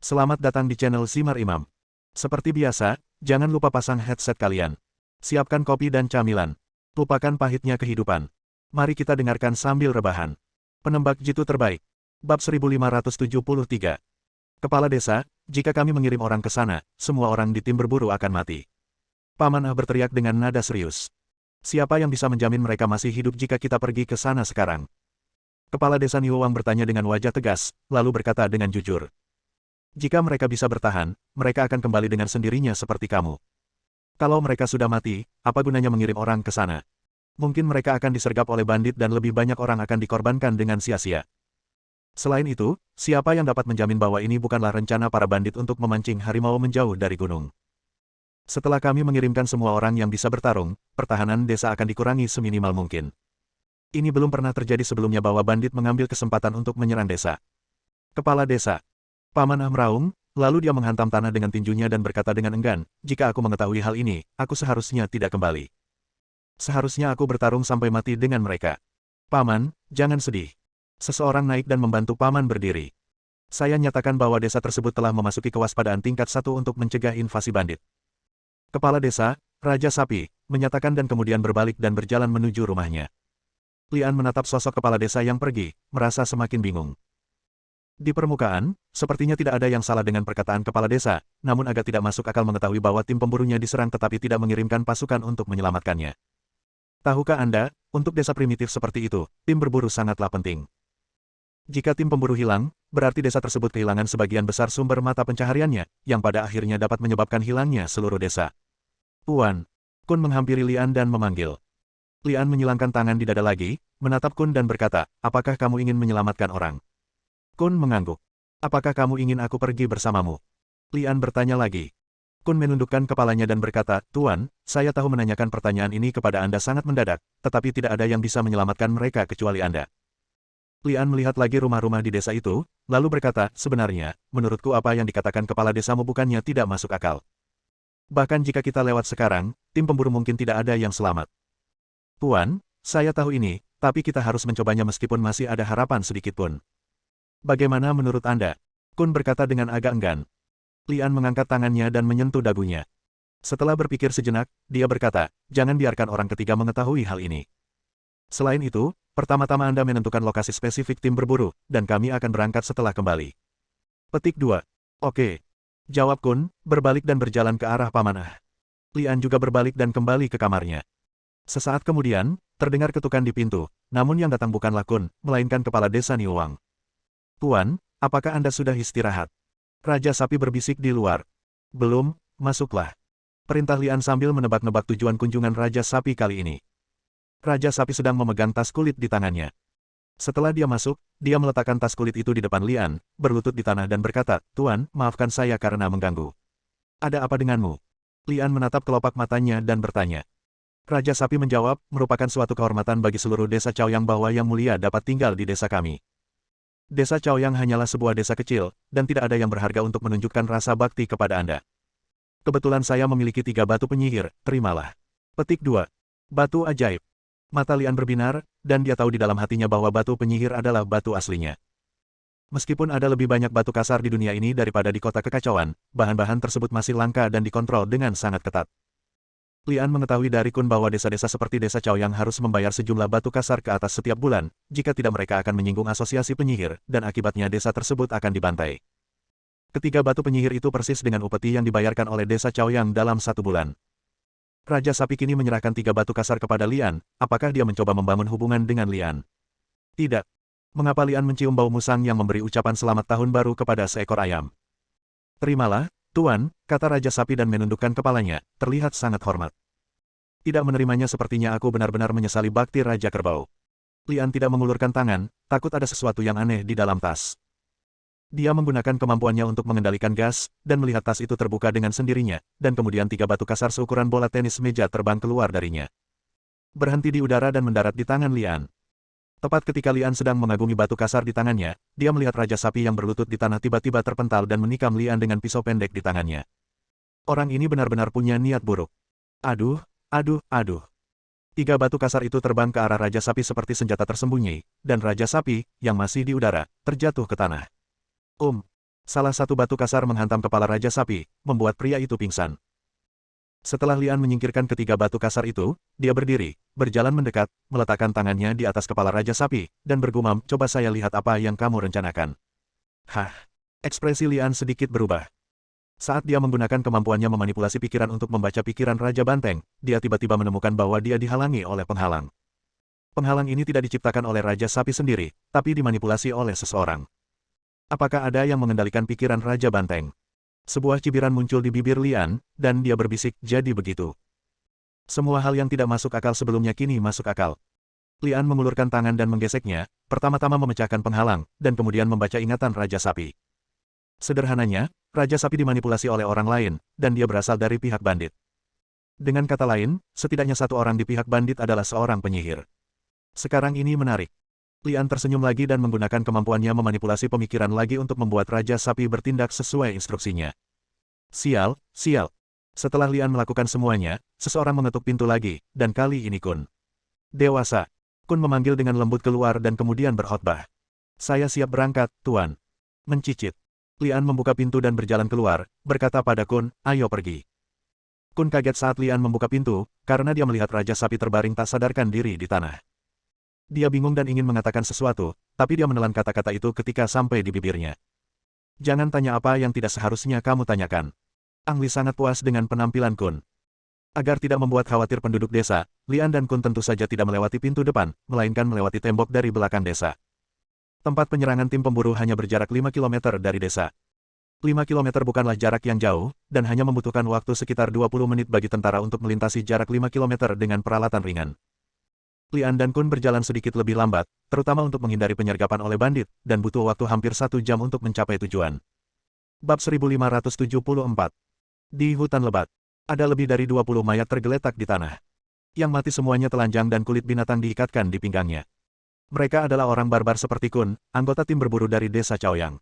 Selamat datang di channel Simar Imam. Seperti biasa, jangan lupa pasang headset kalian. Siapkan kopi dan camilan. Lupakan pahitnya kehidupan. Mari kita dengarkan sambil rebahan. Penembak jitu terbaik. Bab 1573. Kepala desa, jika kami mengirim orang ke sana, semua orang di tim berburu akan mati. Paman Ah berteriak dengan nada serius. Siapa yang bisa menjamin mereka masih hidup jika kita pergi ke sana sekarang? Kepala desa Niuwang bertanya dengan wajah tegas, lalu berkata dengan jujur. Jika mereka bisa bertahan, mereka akan kembali dengan sendirinya seperti kamu. Kalau mereka sudah mati, apa gunanya mengirim orang ke sana? Mungkin mereka akan disergap oleh bandit dan lebih banyak orang akan dikorbankan dengan sia-sia. Selain itu, siapa yang dapat menjamin bahwa ini bukanlah rencana para bandit untuk memancing harimau menjauh dari gunung? Setelah kami mengirimkan semua orang yang bisa bertarung, pertahanan desa akan dikurangi seminimal mungkin. Ini belum pernah terjadi sebelumnya bahwa bandit mengambil kesempatan untuk menyerang desa. Kepala desa. Paman Ah meraung, lalu dia menghantam tanah dengan tinjunya dan berkata dengan enggan, jika aku mengetahui hal ini, aku seharusnya tidak kembali. Seharusnya aku bertarung sampai mati dengan mereka. Paman, jangan sedih. Seseorang naik dan membantu Paman berdiri. Saya nyatakan bahwa desa tersebut telah memasuki kewaspadaan tingkat 1 untuk mencegah invasi bandit. Kepala desa, Raja Sapi, menyatakan dan kemudian berbalik dan berjalan menuju rumahnya. Lian menatap sosok kepala desa yang pergi, merasa semakin bingung. Di permukaan, sepertinya tidak ada yang salah dengan perkataan kepala desa, namun agak tidak masuk akal mengetahui bahwa tim pemburunya diserang tetapi tidak mengirimkan pasukan untuk menyelamatkannya. Tahukah Anda, untuk desa primitif seperti itu, tim berburu sangatlah penting. Jika tim pemburu hilang, berarti desa tersebut kehilangan sebagian besar sumber mata pencahariannya, yang pada akhirnya dapat menyebabkan hilangnya seluruh desa. Tuan, Kun menghampiri Lian dan memanggil. Lian menyilangkan tangan di dada lagi, menatap Kun dan berkata, apakah kamu ingin menyelamatkan orang? Kun mengangguk. Apakah kamu ingin aku pergi bersamamu? Lian bertanya lagi. Kun menundukkan kepalanya dan berkata, Tuan, saya tahu menanyakan pertanyaan ini kepada Anda sangat mendadak, tetapi tidak ada yang bisa menyelamatkan mereka kecuali Anda. Lian melihat lagi rumah-rumah di desa itu, lalu berkata, sebenarnya, menurutku apa yang dikatakan kepala desamu bukannya tidak masuk akal. Bahkan jika kita lewat sekarang, tim pemburu mungkin tidak ada yang selamat. Tuan, saya tahu ini, tapi kita harus mencobanya meskipun masih ada harapan sedikit pun. Bagaimana menurut Anda? Kun berkata dengan agak enggan. Lian mengangkat tangannya dan menyentuh dagunya. Setelah berpikir sejenak, dia berkata, jangan biarkan orang ketiga mengetahui hal ini. Selain itu, pertama-tama Anda menentukan lokasi spesifik tim berburu, dan kami akan berangkat setelah kembali. Petik 2. Oke. Jawab Kun, berbalik dan berjalan ke arah Paman Ah. Lian juga berbalik dan kembali ke kamarnya. Sesaat kemudian, terdengar ketukan di pintu, namun yang datang bukanlah Kun, melainkan kepala desa Niuwang. Tuan, apakah Anda sudah istirahat? Raja Sapi berbisik di luar. Belum, masuklah. Perintah Lian sambil menebak-nebak tujuan kunjungan Raja Sapi kali ini. Raja Sapi sedang memegang tas kulit di tangannya. Setelah dia masuk, dia meletakkan tas kulit itu di depan Lian, berlutut di tanah dan berkata, Tuan, maafkan saya karena mengganggu. Ada apa denganmu? Lian menatap kelopak matanya dan bertanya. Raja Sapi menjawab, merupakan suatu kehormatan bagi seluruh desa Chaoyang bahwa Yang Mulia dapat tinggal di desa kami. Desa Chaoyang hanyalah sebuah desa kecil, dan tidak ada yang berharga untuk menunjukkan rasa bakti kepada Anda. Kebetulan saya memiliki 3 batu penyihir, terimalah. Petik 2. Batu ajaib. Mata Lian berbinar, dan dia tahu di dalam hatinya bahwa batu penyihir adalah batu aslinya. Meskipun ada lebih banyak batu kasar di dunia ini daripada di kota kekacauan, bahan-bahan tersebut masih langka dan dikontrol dengan sangat ketat. Lian mengetahui dari Kun bahwa desa-desa seperti desa Chaoyang harus membayar sejumlah batu kasar ke atas setiap bulan, jika tidak mereka akan menyinggung asosiasi penyihir, dan akibatnya desa tersebut akan dibantai. Ketiga batu penyihir itu persis dengan upeti yang dibayarkan oleh desa Chaoyang dalam 1 bulan. Raja Sapi kini menyerahkan 3 batu kasar kepada Lian, apakah dia mencoba membangun hubungan dengan Lian? Tidak. Mengapa Lian mencium bau musang yang memberi ucapan selamat tahun baru kepada seekor ayam? Terimalah, Tuan, kata Raja Sapi dan menundukkan kepalanya, terlihat sangat hormat. Tidak menerimanya sepertinya aku benar-benar menyesali bakti Raja Kerbau. Lian tidak mengulurkan tangan, takut ada sesuatu yang aneh di dalam tas. Dia menggunakan kemampuannya untuk mengendalikan gas, dan melihat tas itu terbuka dengan sendirinya, dan kemudian 3 batu kasar seukuran bola tenis meja terbang keluar darinya. Berhenti di udara dan mendarat di tangan Lian. Tepat ketika Lian sedang mengagumi batu kasar di tangannya, dia melihat Raja Sapi yang berlutut di tanah tiba-tiba terpental dan menikam Lian dengan pisau pendek di tangannya. Orang ini benar-benar punya niat buruk. Aduh, aduh, aduh. 3 batu kasar itu terbang ke arah Raja Sapi seperti senjata tersembunyi, dan Raja Sapi, yang masih di udara, terjatuh ke tanah. Salah satu batu kasar menghantam kepala Raja Sapi, membuat pria itu pingsan. Setelah Lian menyingkirkan ketiga batu kasar itu, dia berdiri, berjalan mendekat, meletakkan tangannya di atas kepala Raja Sapi, dan bergumam, coba saya lihat apa yang kamu rencanakan. Hah? Ekspresi Lian sedikit berubah. Saat dia menggunakan kemampuannya memanipulasi pikiran untuk membaca pikiran Raja Banteng, dia tiba-tiba menemukan bahwa dia dihalangi oleh penghalang. Penghalang ini tidak diciptakan oleh Raja Sapi sendiri, tapi dimanipulasi oleh seseorang. Apakah ada yang mengendalikan pikiran Raja Banteng? Sebuah cibiran muncul di bibir Lian, dan dia berbisik, jadi begitu. Semua hal yang tidak masuk akal sebelumnya kini masuk akal. Lian mengulurkan tangan dan menggeseknya, pertama-tama memecahkan penghalang, dan kemudian membaca ingatan Raja Sapi. Sederhananya, Raja Sapi dimanipulasi oleh orang lain, dan dia berasal dari pihak bandit. Dengan kata lain, setidaknya satu orang di pihak bandit adalah seorang penyihir. Sekarang ini menarik. Lian tersenyum lagi dan menggunakan kemampuannya memanipulasi pemikiran lagi untuk membuat Raja Sapi bertindak sesuai instruksinya. Sial, sial. Setelah Lian melakukan semuanya, seseorang mengetuk pintu lagi, dan kali ini Kun. Dewasa. Kun memanggil dengan lembut keluar dan kemudian berkhotbah. Saya siap berangkat, Tuan. Mencicit. Lian membuka pintu dan berjalan keluar, berkata pada Kun, ayo pergi. Kun kaget saat Lian membuka pintu, karena dia melihat Raja Sapi terbaring tak sadarkan diri di tanah. Dia bingung dan ingin mengatakan sesuatu, tapi dia menelan kata-kata itu ketika sampai di bibirnya. Jangan tanya apa yang tidak seharusnya kamu tanyakan. Ang Li sangat puas dengan penampilan Kun. Agar tidak membuat khawatir penduduk desa, Lian dan Kun tentu saja tidak melewati pintu depan, melainkan melewati tembok dari belakang desa. Tempat penyerangan tim pemburu hanya berjarak 5 km dari desa. 5 km bukanlah jarak yang jauh, dan hanya membutuhkan waktu sekitar 20 menit bagi tentara untuk melintasi jarak 5 km dengan peralatan ringan. Lian dan Kun berjalan sedikit lebih lambat, terutama untuk menghindari penyergapan oleh bandit, dan butuh waktu hampir 1 jam untuk mencapai tujuan. Bab 1574. Di hutan lebat, ada lebih dari 20 mayat tergeletak di tanah. Yang mati semuanya telanjang dan kulit binatang diikatkan di pinggangnya. Mereka adalah orang barbar seperti Kun, anggota tim berburu dari desa Chaoyang.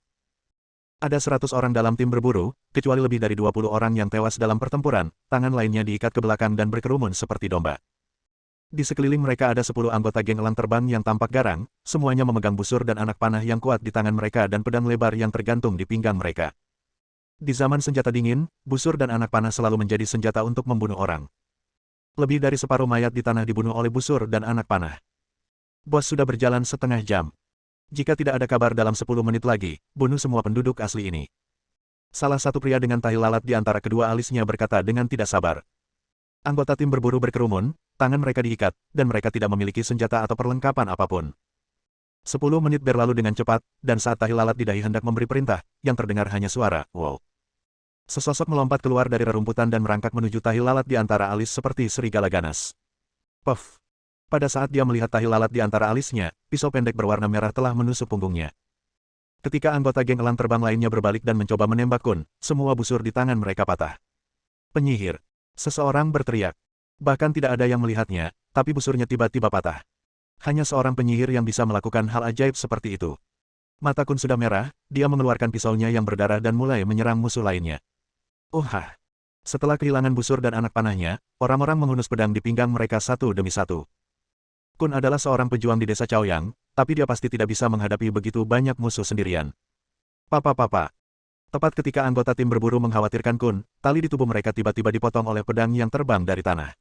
Ada 100 orang dalam tim berburu, kecuali lebih dari 20 orang yang tewas dalam pertempuran, tangan lainnya diikat ke belakang dan berkerumun seperti domba. Di sekeliling mereka ada 10 anggota geng elang terbang yang tampak garang, semuanya memegang busur dan anak panah yang kuat di tangan mereka dan pedang lebar yang tergantung di pinggang mereka. Di zaman senjata dingin, busur dan anak panah selalu menjadi senjata untuk membunuh orang. Lebih dari separuh mayat di tanah dibunuh oleh busur dan anak panah. Bos sudah berjalan setengah jam. Jika tidak ada kabar dalam 10 menit lagi, bunuh semua penduduk asli ini. Salah satu pria dengan tahi lalat di antara kedua alisnya berkata dengan tidak sabar. Anggota tim berburu berkerumun, tangan mereka diikat, dan mereka tidak memiliki senjata atau perlengkapan apapun. 10 menit berlalu dengan cepat, dan saat tahi lalat di dahi hendak memberi perintah, yang terdengar hanya suara, wow. Sesosok melompat keluar dari rerumputan dan merangkak menuju tahi lalat di antara alis seperti serigala ganas. Puff. Pada saat dia melihat tahi lalat di antara alisnya, pisau pendek berwarna merah telah menusuk punggungnya. Ketika anggota geng elang terbang lainnya berbalik dan mencoba menembak Kun, semua busur di tangan mereka patah. Penyihir. Seseorang berteriak. Bahkan tidak ada yang melihatnya, tapi busurnya tiba-tiba patah. Hanya seorang penyihir yang bisa melakukan hal ajaib seperti itu. Mata Kun sudah merah, dia mengeluarkan pisaunya yang berdarah dan mulai menyerang musuh lainnya. Setelah kehilangan busur dan anak panahnya, orang-orang menghunus pedang di pinggang mereka satu demi satu. Kun adalah seorang pejuang di desa Chaoyang, tapi dia pasti tidak bisa menghadapi begitu banyak musuh sendirian. Papa. Tepat ketika anggota tim berburu mengkhawatirkan Kun, tali di tubuh mereka tiba-tiba dipotong oleh pedang yang terbang dari tanah.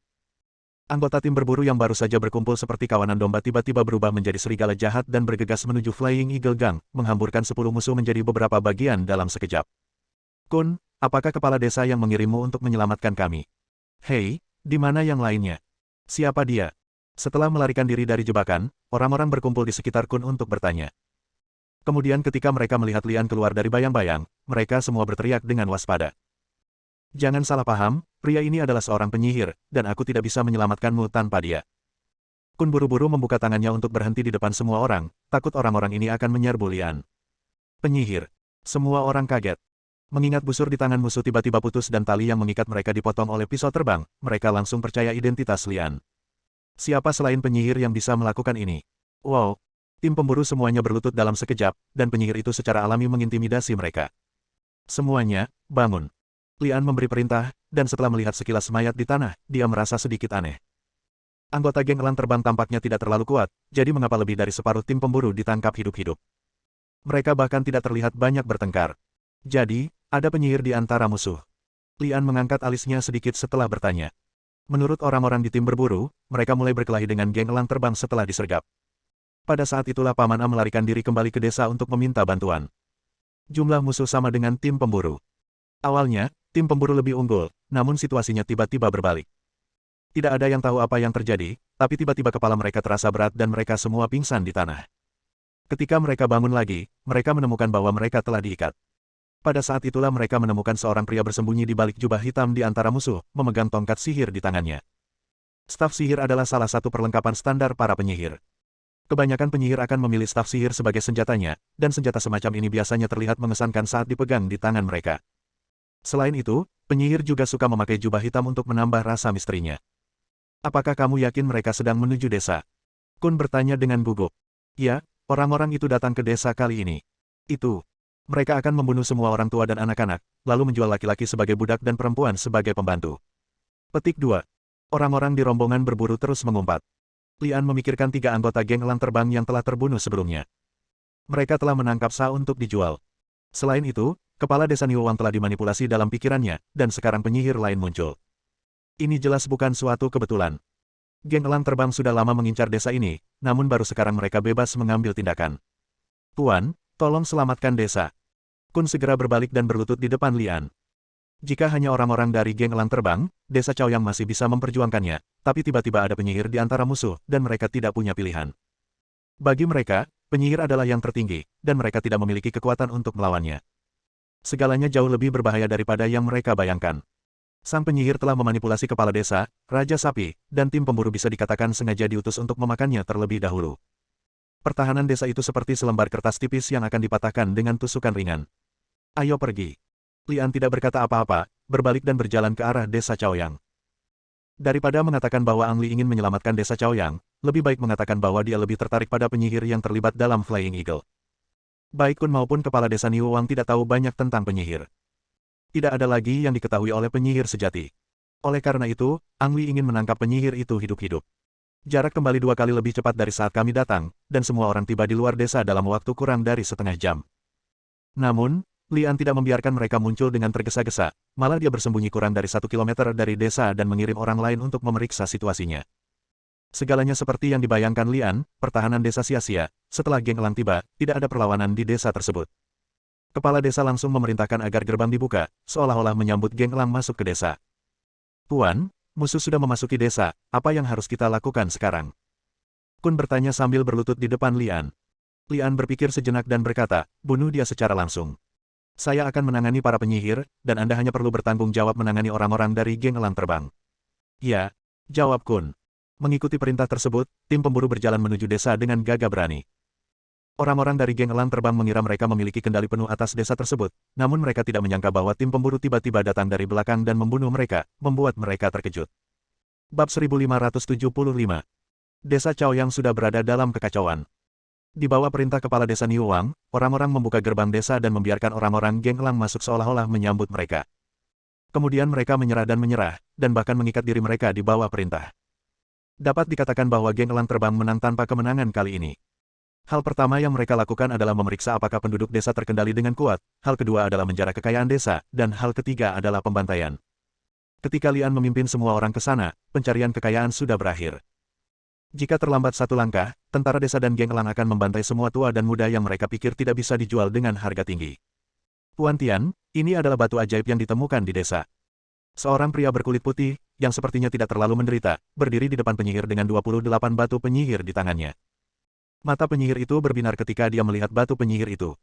Anggota tim berburu yang baru saja berkumpul seperti kawanan domba tiba-tiba berubah menjadi serigala jahat dan bergegas menuju Flying Eagle Gang, menghamburkan 10 musuh menjadi beberapa bagian dalam sekejap. Kun, apakah kepala desa yang mengirimmu untuk menyelamatkan kami? Hei, di mana yang lainnya? Siapa dia? Setelah melarikan diri dari jebakan, orang-orang berkumpul di sekitar Kun untuk bertanya. Kemudian ketika mereka melihat Lian keluar dari bayang-bayang, mereka semua berteriak dengan waspada. Jangan salah paham, pria ini adalah seorang penyihir, dan aku tidak bisa menyelamatkanmu tanpa dia. Kun buru-buru membuka tangannya untuk berhenti di depan semua orang, takut orang-orang ini akan menyerbu Lian. Penyihir. Semua orang kaget. Mengingat busur di tangan musuh tiba-tiba putus dan tali yang mengikat mereka dipotong oleh pisau terbang, mereka langsung percaya identitas Lian. Siapa selain penyihir yang bisa melakukan ini? Wow! Tim pemburu semuanya berlutut dalam sekejap, dan penyihir itu secara alami mengintimidasi mereka. Semuanya, bangun. Lian memberi perintah, dan setelah melihat sekilas mayat di tanah, dia merasa sedikit aneh. Anggota geng elang terbang tampaknya tidak terlalu kuat, jadi mengapa lebih dari separuh tim pemburu ditangkap hidup-hidup? Mereka bahkan tidak terlihat banyak bertengkar. Jadi, ada penyihir di antara musuh. Lian mengangkat alisnya sedikit setelah bertanya. Menurut orang-orang di tim berburu, mereka mulai berkelahi dengan geng elang terbang setelah disergap. Pada saat itulah Paman A melarikan diri kembali ke desa untuk meminta bantuan. Jumlah musuh sama dengan tim pemburu. Awalnya, tim pemburu lebih unggul, namun situasinya tiba-tiba berbalik. Tidak ada yang tahu apa yang terjadi, tapi tiba-tiba kepala mereka terasa berat dan mereka semua pingsan di tanah. Ketika mereka bangun lagi, mereka menemukan bahwa mereka telah diikat. Pada saat itulah mereka menemukan seorang pria bersembunyi di balik jubah hitam di antara musuh, memegang tongkat sihir di tangannya. Staf sihir adalah salah satu perlengkapan standar para penyihir. Kebanyakan penyihir akan memilih staf sihir sebagai senjatanya, dan senjata semacam ini biasanya terlihat mengesankan saat dipegang di tangan mereka. Selain itu, penyihir juga suka memakai jubah hitam untuk menambah rasa misterinya. Apakah kamu yakin mereka sedang menuju desa? Kun bertanya dengan gugup. Ya, orang-orang itu datang ke desa kali ini. Itu. Mereka akan membunuh semua orang tua dan anak-anak, lalu menjual laki-laki sebagai budak dan perempuan sebagai pembantu. Petik 2. Orang-orang di rombongan berburu terus mengumpat. Lian memikirkan 3 anggota geng elang terbang yang telah terbunuh sebelumnya. Mereka telah menangkap Sa untuk dijual. Selain itu, kepala desa Niuwang telah dimanipulasi dalam pikirannya, dan sekarang penyihir lain muncul. Ini jelas bukan suatu kebetulan. Geng elang terbang sudah lama mengincar desa ini, namun baru sekarang mereka bebas mengambil tindakan. Tuan, tolong selamatkan desa. Kun segera berbalik dan berlutut di depan Lian. Jika hanya orang-orang dari geng elang terbang, desa Chaoyang masih bisa memperjuangkannya, tapi tiba-tiba ada penyihir di antara musuh, dan mereka tidak punya pilihan. Bagi mereka, penyihir adalah yang tertinggi, dan mereka tidak memiliki kekuatan untuk melawannya. Segalanya jauh lebih berbahaya daripada yang mereka bayangkan. Sang penyihir telah memanipulasi kepala desa, Raja Sapi, dan tim pemburu bisa dikatakan sengaja diutus untuk memakannya terlebih dahulu. Pertahanan desa itu seperti selembar kertas tipis yang akan dipatahkan dengan tusukan ringan. Ayo pergi. Lian tidak berkata apa-apa, berbalik dan berjalan ke arah desa Chaoyang. Daripada mengatakan bahwa Ang Li ingin menyelamatkan desa Chaoyang, lebih baik mengatakan bahwa dia lebih tertarik pada penyihir yang terlibat dalam Flying Eagle. Baik Kun maupun kepala desa Niuwang tidak tahu banyak tentang penyihir. Tidak ada lagi yang diketahui oleh penyihir sejati. Oleh karena itu, Ang Li ingin menangkap penyihir itu hidup-hidup. Jarak kembali 2 kali lebih cepat dari saat kami datang, dan semua orang tiba di luar desa dalam waktu kurang dari setengah jam. Namun, Lian tidak membiarkan mereka muncul dengan tergesa-gesa, malah dia bersembunyi kurang dari 1 kilometer dari desa dan mengirim orang lain untuk memeriksa situasinya. Segalanya seperti yang dibayangkan Lian, pertahanan desa sia-sia, setelah geng elang tiba, tidak ada perlawanan di desa tersebut. Kepala desa langsung memerintahkan agar gerbang dibuka, seolah-olah menyambut geng elang masuk ke desa. Tuan, musuh sudah memasuki desa, apa yang harus kita lakukan sekarang? Kun bertanya sambil berlutut di depan Lian. Lian berpikir sejenak dan berkata, bunuh dia secara langsung. Saya akan menangani para penyihir, dan Anda hanya perlu bertanggung jawab menangani orang-orang dari geng elang terbang. Ya, jawab Kun. Mengikuti perintah tersebut, tim pemburu berjalan menuju desa dengan gagah berani. Orang-orang dari geng elang terbang mengira mereka memiliki kendali penuh atas desa tersebut, namun mereka tidak menyangka bahwa tim pemburu tiba-tiba datang dari belakang dan membunuh mereka, membuat mereka terkejut. Bab 1575. Desa Chaoyang sudah berada dalam kekacauan. Di bawah perintah kepala desa Niuwang, orang-orang membuka gerbang desa dan membiarkan orang-orang geng elang masuk seolah-olah menyambut mereka. Kemudian mereka menyerah, dan bahkan mengikat diri mereka di bawah perintah. Dapat dikatakan bahwa geng elang terbang menang tanpa kemenangan kali ini. Hal pertama yang mereka lakukan adalah memeriksa apakah penduduk desa terkendali dengan kuat, hal kedua adalah menjarah kekayaan desa, dan hal ketiga adalah pembantaian. Ketika Lian memimpin semua orang ke sana, pencarian kekayaan sudah berakhir. Jika terlambat 1 langkah, tentara desa dan geng elang akan membantai semua tua dan muda yang mereka pikir tidak bisa dijual dengan harga tinggi. Tuan Tian, ini adalah batu ajaib yang ditemukan di desa. Seorang pria berkulit putih, yang sepertinya tidak terlalu menderita, berdiri di depan penyihir dengan 28 batu penyihir di tangannya. Mata penyihir itu berbinar ketika dia melihat batu penyihir itu.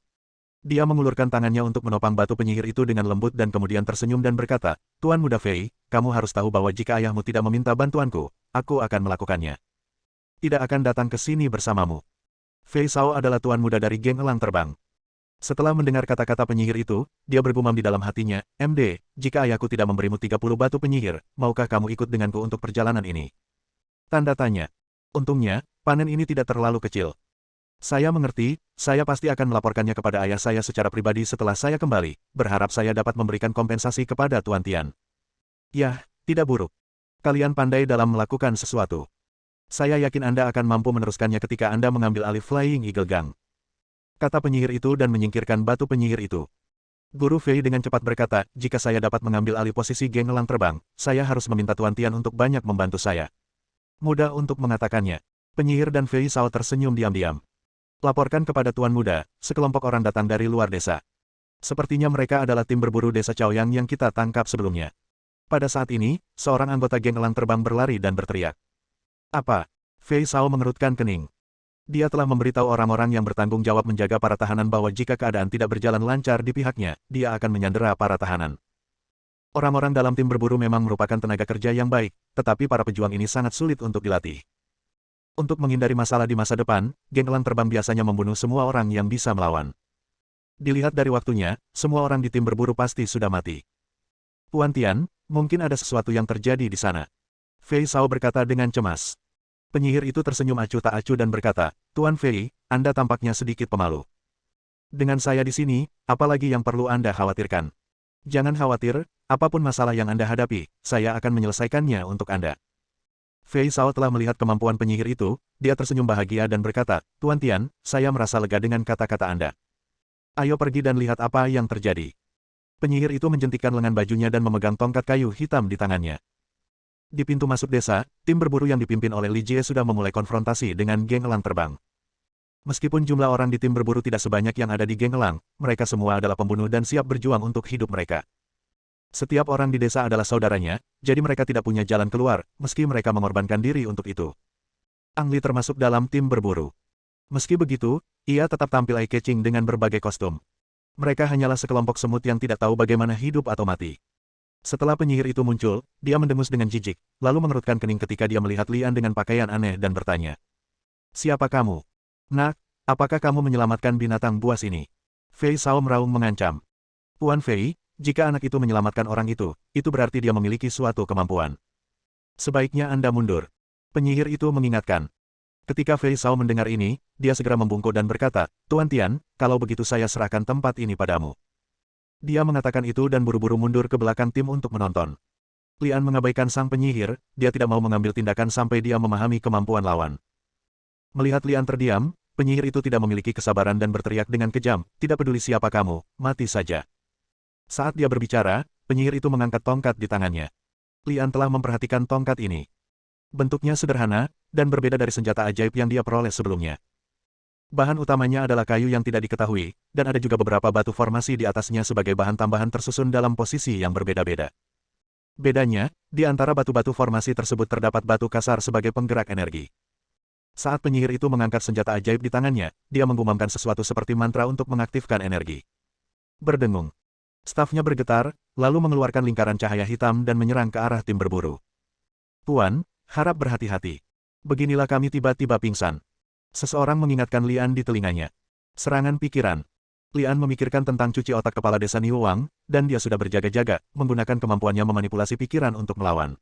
Dia mengulurkan tangannya untuk menopang batu penyihir itu dengan lembut dan kemudian tersenyum dan berkata, Tuan Muda Fei, kamu harus tahu bahwa jika ayahmu tidak meminta bantuanku, aku akan melakukannya. Tidak akan datang ke sini bersamamu. Fei Sao adalah tuan muda dari geng elang terbang. Setelah mendengar kata-kata penyihir itu, dia bergumam di dalam hatinya, MD, jika ayahku tidak memberimu 30 batu penyihir, maukah kamu ikut denganku untuk perjalanan ini? Tanda tanya. Untungnya, panen ini tidak terlalu kecil. Saya mengerti, saya pasti akan melaporkannya kepada ayah saya secara pribadi setelah saya kembali, berharap saya dapat memberikan kompensasi kepada Tuan Tian. Yah, tidak buruk. Kalian pandai dalam melakukan sesuatu. Saya yakin Anda akan mampu meneruskannya ketika Anda mengambil alih Flying Eagle Gang. Kata penyihir itu dan menyingkirkan batu penyihir itu. Guru Fei dengan cepat berkata, jika saya dapat mengambil alih posisi geng elang terbang, saya harus meminta Tuan Tian untuk banyak membantu saya. Mudah untuk mengatakannya. Penyihir dan Fei Sao tersenyum diam-diam. Laporkan kepada Tuan Muda, sekelompok orang datang dari luar desa. Sepertinya mereka adalah tim berburu desa Chaoyang yang kita tangkap sebelumnya. Pada saat ini, seorang anggota geng elang terbang berlari dan berteriak. Apa? Fei Sao mengerutkan kening. Dia telah memberitahu orang-orang yang bertanggung jawab menjaga para tahanan bahwa jika keadaan tidak berjalan lancar di pihaknya, dia akan menyandera para tahanan. Orang-orang dalam tim berburu memang merupakan tenaga kerja yang baik, tetapi para pejuang ini sangat sulit untuk dilatih. Untuk menghindari masalah di masa depan, geng elang terbang biasanya membunuh semua orang yang bisa melawan. Dilihat dari waktunya, semua orang di tim berburu pasti sudah mati. Tuan Tian, mungkin ada sesuatu yang terjadi di sana. Fei Sao berkata dengan cemas. Penyihir itu tersenyum acuh tak acuh dan berkata, Tuan Fei, Anda tampaknya sedikit pemalu. Dengan saya di sini, apalagi yang perlu Anda khawatirkan? Jangan khawatir, apapun masalah yang Anda hadapi, saya akan menyelesaikannya untuk Anda. Fei Sao telah melihat kemampuan penyihir itu, dia tersenyum bahagia dan berkata, Tuan Tian, saya merasa lega dengan kata-kata Anda. Ayo pergi dan lihat apa yang terjadi. Penyihir itu menjentikkan lengan bajunya dan memegang tongkat kayu hitam di tangannya. Di pintu masuk desa, tim berburu yang dipimpin oleh Li Jie sudah memulai konfrontasi dengan geng elang terbang. Meskipun jumlah orang di tim berburu tidak sebanyak yang ada di geng elang, mereka semua adalah pembunuh dan siap berjuang untuk hidup mereka. Setiap orang di desa adalah saudaranya, jadi mereka tidak punya jalan keluar, meski mereka mengorbankan diri untuk itu. Ang Li termasuk dalam tim berburu. Meski begitu, ia tetap tampil eye-catching dengan berbagai kostum. Mereka hanyalah sekelompok semut yang tidak tahu bagaimana hidup atau mati. Setelah penyihir itu muncul, dia mendengus dengan jijik, lalu mengerutkan kening ketika dia melihat Lian dengan pakaian aneh dan bertanya. Siapa kamu? Nak, apakah kamu menyelamatkan binatang buas ini? Fei Sao meraung mengancam. Tuan Fei, jika anak itu menyelamatkan orang itu berarti dia memiliki suatu kemampuan. Sebaiknya Anda mundur. Penyihir itu mengingatkan. Ketika Fei Sao mendengar ini, dia segera membungkuk dan berkata, Tuan Tian, kalau begitu saya serahkan tempat ini padamu. Dia mengatakan itu dan buru-buru mundur ke belakang tim untuk menonton. Lian mengabaikan sang penyihir, dia tidak mau mengambil tindakan sampai dia memahami kemampuan lawan. Melihat Lian terdiam, penyihir itu tidak memiliki kesabaran dan berteriak dengan kejam, tidak peduli siapa kamu, mati saja. Saat dia berbicara, penyihir itu mengangkat tongkat di tangannya. Lian telah memperhatikan tongkat ini. Bentuknya sederhana, dan berbeda dari senjata ajaib yang dia peroleh sebelumnya. Bahan utamanya adalah kayu yang tidak diketahui, dan ada juga beberapa batu formasi di atasnya sebagai bahan tambahan tersusun dalam posisi yang berbeda-beda. Bedanya, di antara batu-batu formasi tersebut terdapat batu kasar sebagai penggerak energi. Saat penyihir itu mengangkat senjata ajaib di tangannya, dia menggumamkan sesuatu seperti mantra untuk mengaktifkan energi. Berdengung. Stafnya bergetar, lalu mengeluarkan lingkaran cahaya hitam dan menyerang ke arah tim berburu. Tuan, harap berhati-hati. Beginilah kami tiba-tiba pingsan. Seseorang mengingatkan Lian di telinganya. Serangan pikiran. Lian memikirkan tentang cuci otak kepala desa Niuwang, dan dia sudah berjaga-jaga, menggunakan kemampuannya memanipulasi pikiran untuk melawan.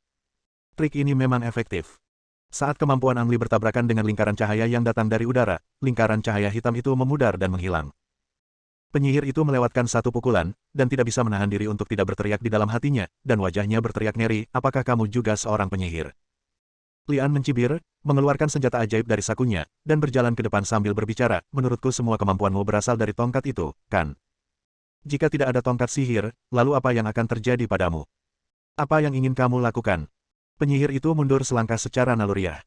Trik ini memang efektif. Saat kemampuan Ang Li bertabrakan dengan lingkaran cahaya yang datang dari udara, lingkaran cahaya hitam itu memudar dan menghilang. Penyihir itu melewatkan satu pukulan, dan tidak bisa menahan diri untuk tidak berteriak di dalam hatinya, dan wajahnya berteriak ngeri, apakah kamu juga seorang penyihir? Lian mencibir, mengeluarkan senjata ajaib dari sakunya, dan berjalan ke depan sambil berbicara, menurutku semua kemampuanmu berasal dari tongkat itu, kan? Jika tidak ada tongkat sihir, lalu apa yang akan terjadi padamu? Apa yang ingin kamu lakukan? Penyihir itu mundur selangkah secara naluriah.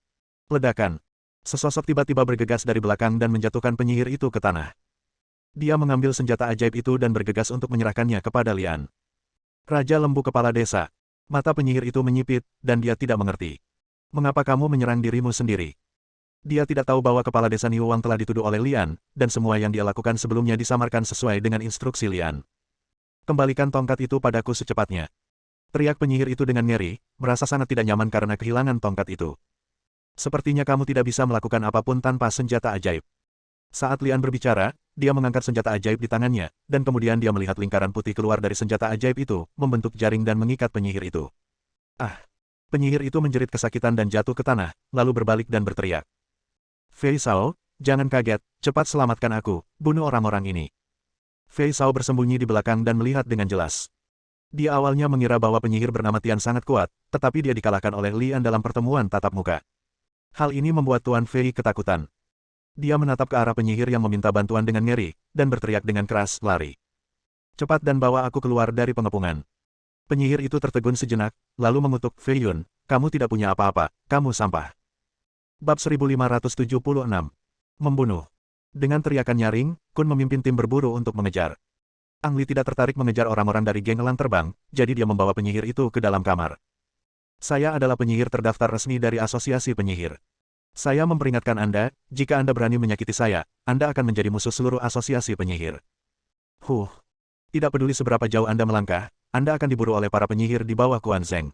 Ledakan. Sesosok tiba-tiba bergegas dari belakang dan menjatuhkan penyihir itu ke tanah. Dia mengambil senjata ajaib itu dan bergegas untuk menyerahkannya kepada Lian. Raja Lembu Kepala Desa. Mata penyihir itu menyipit, dan dia tidak mengerti. Mengapa kamu menyerang dirimu sendiri? Dia tidak tahu bahwa kepala desa Niuwang telah dituduh oleh Lian, dan semua yang dia lakukan sebelumnya disamarkan sesuai dengan instruksi Lian. Kembalikan tongkat itu padaku secepatnya. Teriak penyihir itu dengan ngeri, merasa sangat tidak nyaman karena kehilangan tongkat itu. Sepertinya kamu tidak bisa melakukan apapun tanpa senjata ajaib. Saat Lian berbicara, dia mengangkat senjata ajaib di tangannya, dan kemudian dia melihat lingkaran putih keluar dari senjata ajaib itu, membentuk jaring dan mengikat penyihir itu. Ah! Penyihir itu menjerit kesakitan dan jatuh ke tanah, lalu berbalik dan berteriak. Fei Sao, jangan kaget, cepat selamatkan aku, bunuh orang-orang ini. Fei Sao bersembunyi di belakang dan melihat dengan jelas. Dia awalnya mengira bahwa penyihir bernama Tian sangat kuat, tetapi dia dikalahkan oleh Lian dalam pertemuan tatap muka. Hal ini membuat Tuan Fei ketakutan. Dia menatap ke arah penyihir yang meminta bantuan dengan ngeri, dan berteriak dengan keras, lari. Cepat dan bawa aku keluar dari pengepungan. Penyihir itu tertegun sejenak, lalu mengutuk, Fei Yun, kamu tidak punya apa-apa, kamu sampah. Bab 1576. Membunuh. Dengan teriakan nyaring, Kun memimpin tim berburu untuk mengejar. Ang Li tidak tertarik mengejar orang-orang dari geng elang terbang, jadi dia membawa penyihir itu ke dalam kamar. Saya adalah penyihir terdaftar resmi dari Asosiasi Penyihir. Saya memperingatkan Anda, jika Anda berani menyakiti saya, Anda akan menjadi musuh seluruh Asosiasi Penyihir. Tidak peduli seberapa jauh Anda melangkah, Anda akan diburu oleh para penyihir di bawah Kuan Zeng.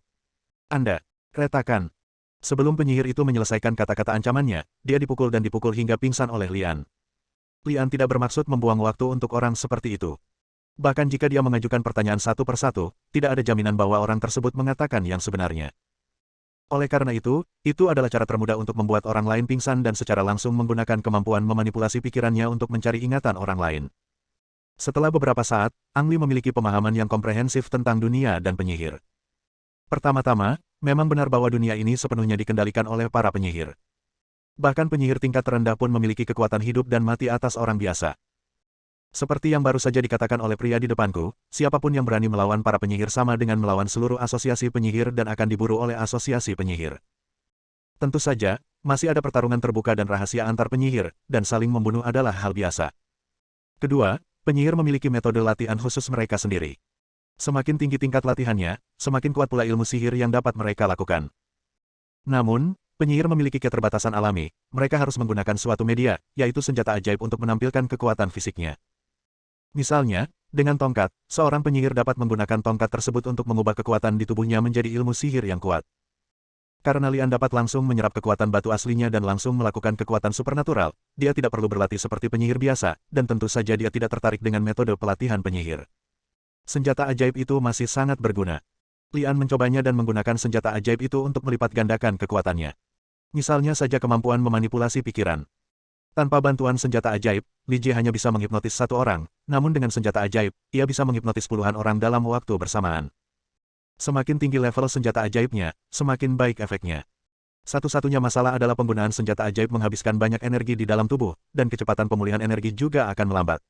Anda, retakan. Sebelum penyihir itu menyelesaikan kata-kata ancamannya, dia dipukul dan dipukul hingga pingsan oleh Lian. Lian tidak bermaksud membuang waktu untuk orang seperti itu. Bahkan jika dia mengajukan pertanyaan satu persatu, tidak ada jaminan bahwa orang tersebut mengatakan yang sebenarnya. Oleh karena itu adalah cara termudah untuk membuat orang lain pingsan dan secara langsung menggunakan kemampuan memanipulasi pikirannya untuk mencari ingatan orang lain. Setelah beberapa saat, Ang Li memiliki pemahaman yang komprehensif tentang dunia dan penyihir. Pertama-tama, memang benar bahwa dunia ini sepenuhnya dikendalikan oleh para penyihir. Bahkan penyihir tingkat terendah pun memiliki kekuatan hidup dan mati atas orang biasa. Seperti yang baru saja dikatakan oleh pria di depanku, siapapun yang berani melawan para penyihir sama dengan melawan seluruh asosiasi penyihir dan akan diburu oleh asosiasi penyihir. Tentu saja, masih ada pertarungan terbuka dan rahasia antar penyihir, dan saling membunuh adalah hal biasa. Kedua, penyihir memiliki metode latihan khusus mereka sendiri. Semakin tinggi tingkat latihannya, semakin kuat pula ilmu sihir yang dapat mereka lakukan. Namun, penyihir memiliki keterbatasan alami, mereka harus menggunakan suatu media, yaitu senjata ajaib untuk menampilkan kekuatan fisiknya. Misalnya, dengan tongkat, seorang penyihir dapat menggunakan tongkat tersebut untuk mengubah kekuatan di tubuhnya menjadi ilmu sihir yang kuat. Karena Lian dapat langsung menyerap kekuatan batu aslinya dan langsung melakukan kekuatan supernatural, dia tidak perlu berlatih seperti penyihir biasa, dan tentu saja dia tidak tertarik dengan metode pelatihan penyihir. Senjata ajaib itu masih sangat berguna. Lian mencobanya dan menggunakan senjata ajaib itu untuk melipat gandakan kekuatannya. Misalnya saja kemampuan memanipulasi pikiran. Tanpa bantuan senjata ajaib, Li Jie hanya bisa menghipnotis satu orang, namun dengan senjata ajaib, ia bisa menghipnotis puluhan orang dalam waktu bersamaan. Semakin tinggi level senjata ajaibnya, semakin baik efeknya. Satu-satunya masalah adalah penggunaan senjata ajaib menghabiskan banyak energi di dalam tubuh, dan kecepatan pemulihan energi juga akan melambat.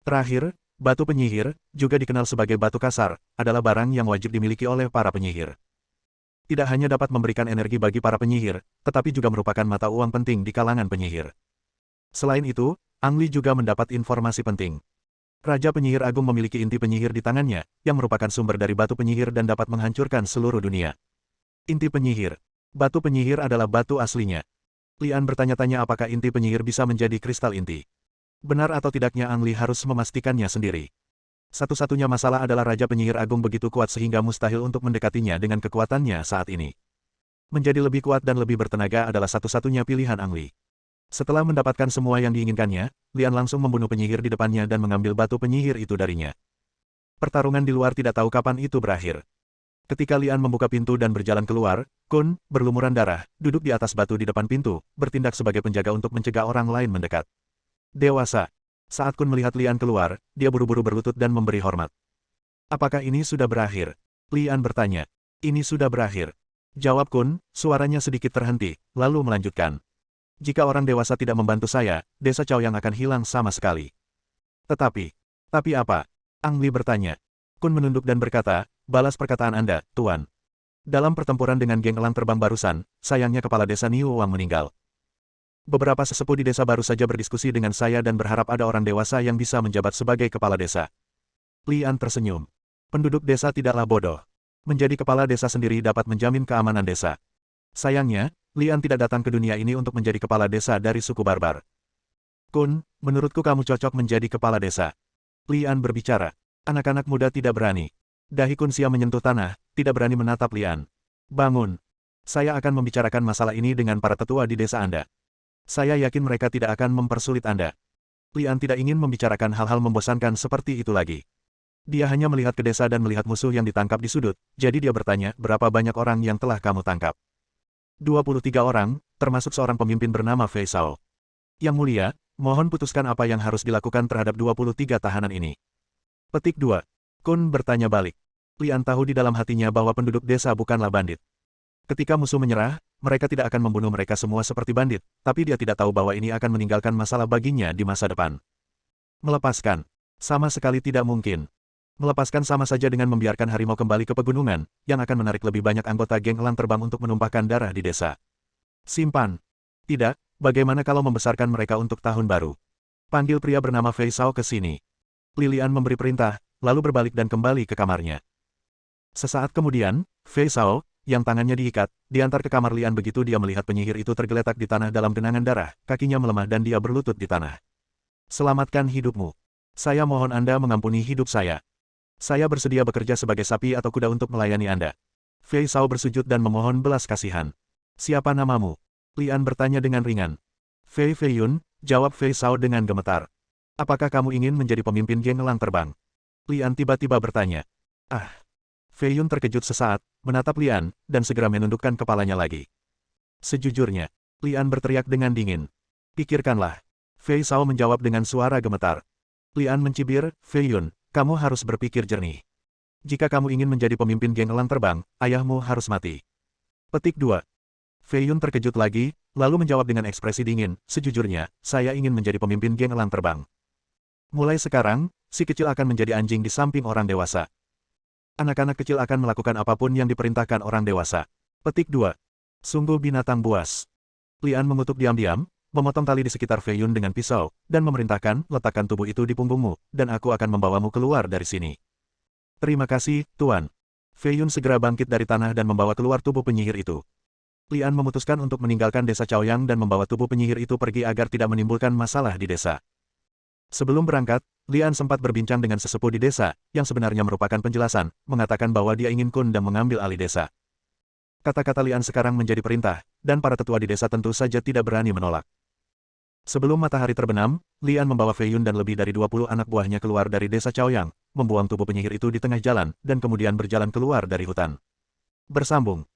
Terakhir, batu penyihir, juga dikenal sebagai batu kasar, adalah barang yang wajib dimiliki oleh para penyihir. Tidak hanya dapat memberikan energi bagi para penyihir, tetapi juga merupakan mata uang penting di kalangan penyihir. Selain itu, Ang Li juga mendapat informasi penting. Raja Penyihir Agung memiliki inti penyihir di tangannya, yang merupakan sumber dari batu penyihir dan dapat menghancurkan seluruh dunia. Inti penyihir. Batu penyihir adalah batu aslinya. Lian bertanya-tanya apakah inti penyihir bisa menjadi kristal inti. Benar atau tidaknya Ang Li harus memastikannya sendiri. Satu-satunya masalah adalah Raja Penyihir Agung begitu kuat sehingga mustahil untuk mendekatinya dengan kekuatannya saat ini. Menjadi lebih kuat dan lebih bertenaga adalah satu-satunya pilihan Ang Li. Setelah mendapatkan semua yang diinginkannya, Lian langsung membunuh penyihir di depannya dan mengambil batu penyihir itu darinya. Pertarungan di luar tidak tahu kapan itu berakhir. Ketika Lian membuka pintu dan berjalan keluar, Kun, berlumuran darah, duduk di atas batu di depan pintu, bertindak sebagai penjaga untuk mencegah orang lain mendekat. Dewasa. Saat Kun melihat Lian keluar, dia buru-buru berlutut dan memberi hormat. Apakah ini sudah berakhir? Lian bertanya. Ini sudah berakhir. Jawab Kun, suaranya sedikit terhenti, lalu melanjutkan. Jika orang dewasa tidak membantu saya, desa Chaoyang akan hilang sama sekali. Tapi apa? Ang Li bertanya. Kun menunduk dan berkata, balas perkataan Anda, Tuan. Dalam pertempuran dengan geng elang terbang barusan, sayangnya kepala desa Niu Wang meninggal. Beberapa sesepuh di desa baru saja berdiskusi dengan saya dan berharap ada orang dewasa yang bisa menjabat sebagai kepala desa. Lian tersenyum. Penduduk desa tidaklah bodoh. Menjadi kepala desa sendiri dapat menjamin keamanan desa. Sayangnya, Lian tidak datang ke dunia ini untuk menjadi kepala desa dari suku barbar. Kun, menurutku kamu cocok menjadi kepala desa. Lian berbicara. Anak-anak muda tidak berani. Dahi Kun Xia menyentuh tanah, tidak berani menatap Lian. Bangun. Saya akan membicarakan masalah ini dengan para tetua di desa Anda. Saya yakin mereka tidak akan mempersulit Anda. Lian tidak ingin membicarakan hal-hal membosankan seperti itu lagi. Dia hanya melihat ke desa dan melihat musuh yang ditangkap di sudut, jadi dia bertanya, berapa banyak orang yang telah kamu tangkap? 23 orang, termasuk seorang pemimpin bernama Fei Shao. Yang mulia, mohon putuskan apa yang harus dilakukan terhadap 23 tahanan ini. Petik 2. Kun bertanya balik. Lian tahu di dalam hatinya bahwa penduduk desa bukanlah bandit. Ketika musuh menyerah, mereka tidak akan membunuh mereka semua seperti bandit, tapi dia tidak tahu bahwa ini akan meninggalkan masalah baginya di masa depan. Melepaskan. Sama sekali tidak mungkin. Melepaskan sama saja dengan membiarkan harimau kembali ke pegunungan, yang akan menarik lebih banyak anggota geng elang terbang untuk menumpahkan darah di desa. Simpan. Tidak, bagaimana kalau membesarkan mereka untuk tahun baru? Panggil pria bernama Fei Sao ke sini. Lilian memberi perintah, lalu berbalik dan kembali ke kamarnya. Sesaat kemudian, Fei Sao, yang tangannya diikat, diantar ke kamar Lian begitu dia melihat penyihir itu tergeletak di tanah dalam genangan darah, kakinya melemah dan dia berlutut di tanah. Selamatkan hidupmu. Saya mohon Anda mengampuni hidup saya. Saya bersedia bekerja sebagai sapi atau kuda untuk melayani Anda. Fei Sao bersujud dan memohon belas kasihan. Siapa namamu? Lian bertanya dengan ringan. Fei Feiyun, jawab Fei Sao dengan gemetar. Apakah kamu ingin menjadi pemimpin geng elang terbang? Lian tiba-tiba bertanya. Ah. Feiyun terkejut sesaat, menatap Lian, dan segera menundukkan kepalanya lagi. Sejujurnya, Lian berteriak dengan dingin. Pikirkanlah. Fei Sao menjawab dengan suara gemetar. Lian mencibir, Feiyun, kamu harus berpikir jernih. Jika kamu ingin menjadi pemimpin geng elang terbang, ayahmu harus mati. Petik 2. Feiyun terkejut lagi, lalu menjawab dengan ekspresi dingin, sejujurnya, saya ingin menjadi pemimpin geng elang terbang. Mulai sekarang, si kecil akan menjadi anjing di samping orang dewasa. Anak-anak kecil akan melakukan apapun yang diperintahkan orang dewasa. Petik 2. Sungguh binatang buas. Lian mengutuk diam-diam, memotong tali di sekitar Feiyun dengan pisau, dan memerintahkan, letakkan tubuh itu di punggungmu, dan aku akan membawamu keluar dari sini. Terima kasih, Tuan. Feiyun segera bangkit dari tanah dan membawa keluar tubuh penyihir itu. Lian memutuskan untuk meninggalkan desa Chaoyang dan membawa tubuh penyihir itu pergi agar tidak menimbulkan masalah di desa. Sebelum berangkat, Lian sempat berbincang dengan sesepuh di desa, yang sebenarnya merupakan penjelasan, mengatakan bahwa dia ingin Kundang mengambil alih desa. Kata-kata Lian sekarang menjadi perintah, dan para tetua di desa tentu saja tidak berani menolak. Sebelum matahari terbenam, Lian membawa Feiyun dan lebih dari 20 anak buahnya keluar dari desa Chaoyang, membuang tubuh penyihir itu di tengah jalan, dan kemudian berjalan keluar dari hutan. Bersambung.